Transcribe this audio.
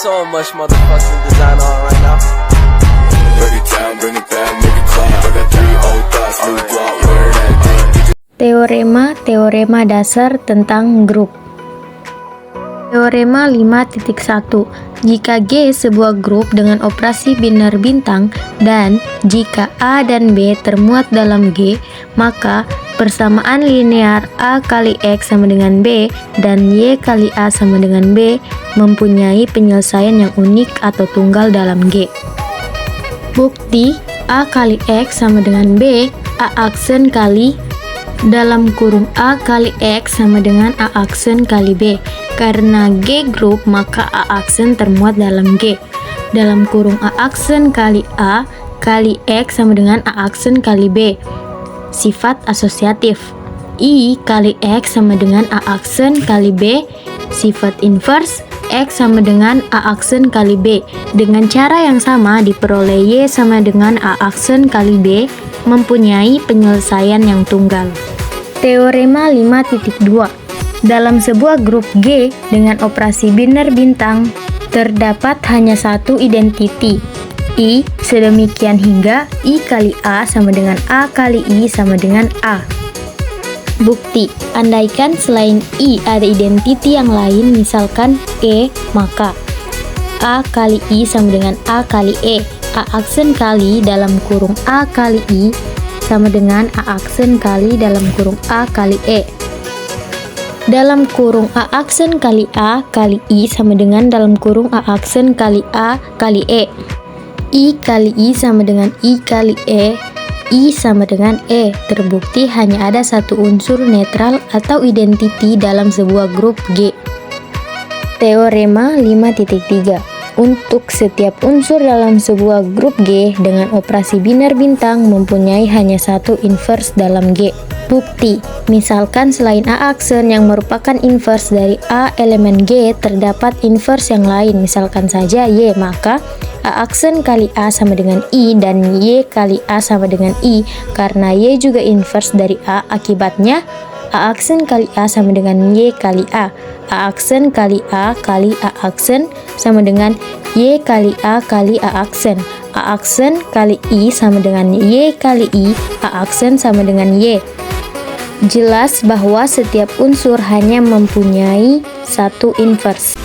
so much motherfucking design on right now. Break it down, bring it back, make it clap. I got 3 old thoughts, new guap, where that thing. Teorema dasar tentang grup. Teorema 5.1. Jika G sebuah grup dengan operasi biner bintang dan jika A dan B termuat dalam G, maka persamaan linear A kali X sama dengan B dan Y kali A sama dengan B mempunyai penyelesaian yang unik atau tunggal dalam G. Bukti A kali X sama dengan B, A aksen kali dalam kurung A kali X sama dengan A aksen kali B. Karena G grup, maka A aksen termuat dalam G. Dalam kurung A aksen kali A kali X sama dengan A aksen kali B. Sifat asosiatif. I kali X sama dengan A aksen kali B. Sifat inverse. X sama dengan A aksen kali B. Dengan cara yang sama diperoleh Y sama dengan A aksen kali B mempunyai penyelesaian yang tunggal. Teorema 5.2. Dalam sebuah grup G dengan operasi biner bintang, terdapat hanya satu identiti, I, sedemikian hingga I kali A sama dengan A kali I sama dengan A. Bukti, andaikan selain I ada identiti yang lain, misalkan E, maka A kali I sama dengan A kali E. A aksen kali dalam kurung A kali I sama dengan A aksen kali dalam kurung A kali E. Dalam kurung A aksen kali A kali I sama dengan dalam kurung A aksen kali A kali E. I kali I sama dengan I kali E. I sama dengan E. Terbukti hanya ada satu unsur netral atau identiti dalam sebuah grup G. Teorema 5.3. Untuk setiap unsur dalam sebuah grup G dengan operasi biner bintang mempunyai hanya satu inverse dalam G. Bukti, misalkan selain A aksen yang merupakan inverse dari A elemen G terdapat inverse yang lain, misalkan saja Y, maka A aksen kali A sama dengan I dan Y kali A sama dengan I. Karena Y juga inverse dari A, akibatnya A aksen kali A sama dengan Y kali A. A aksen kali A kali A aksen sama dengan Y kali A kali A aksen. A aksen kali I sama dengan Y kali I. A aksen sama dengan Y. Jelas bahwa setiap unsur hanya mempunyai satu inverse.